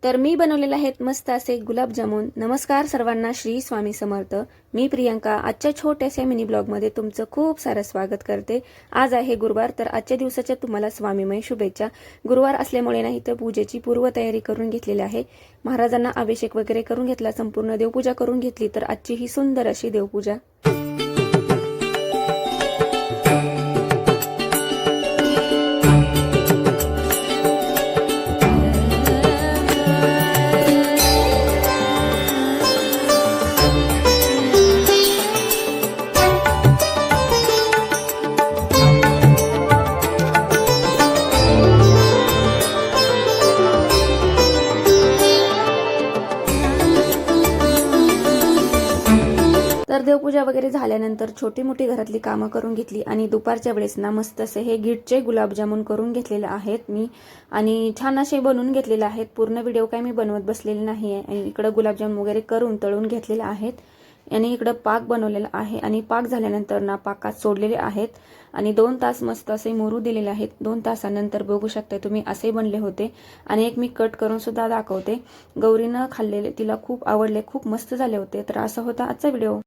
तर मी बनवलेले आहेत मस्त असे गुलाबजामुन। नमस्कार सर्वांना, श्री स्वामी समर्थ। मी प्रियंका आजच्या छोट्याशा मिनी ब्लॉगमध्ये तुमचं खूप सारं स्वागत करते। आज आहे गुरुवार, तर आजच्या दिवसाच्या तुम्हाला स्वामीमय शुभेच्छा। गुरुवार असल्यामुळे नाही तर पूजेची पूर्वतयारी करून घेतलेली आहे। महाराजांना अभिषेक वगैरे करून घेतला, संपूर्ण देवपूजा करून घेतली। तर आजची ही सुंदर अशी देवपूजा। तर देवपूजा वगैरे झाल्यानंतर छोटी मोठी घरातली कामं करून घेतली आणि दुपारच्या वेळेस ना मस्त असे हे गिटचे गुलाबजामुन करून घेतलेले आहेत मी, आणि छान असे बनवून घेतलेले आहेत। पूर्ण व्हिडिओ काय मी बनवत बसलेले नाही आहे। आणि इकडे गुलाबजामुन वगैरे करून तळून घेतलेले आहेत आणि इकडे पाक बनवलेला आहे। आणि पाक झाल्यानंतर ना पाकात सोडलेले आहेत आणि 2 तास मस्त असे मुरू दिलेले आहेत। 2 तासानंतर बघू शकता तुम्ही असे बनले होते। आणि एक मी कट करून सुद्धा दाखवते। गौरीनं खाल्लेले, तिला खूप आवडले, खूप मस्त झाले होते। तर असा होता आजचा व्हिडिओ।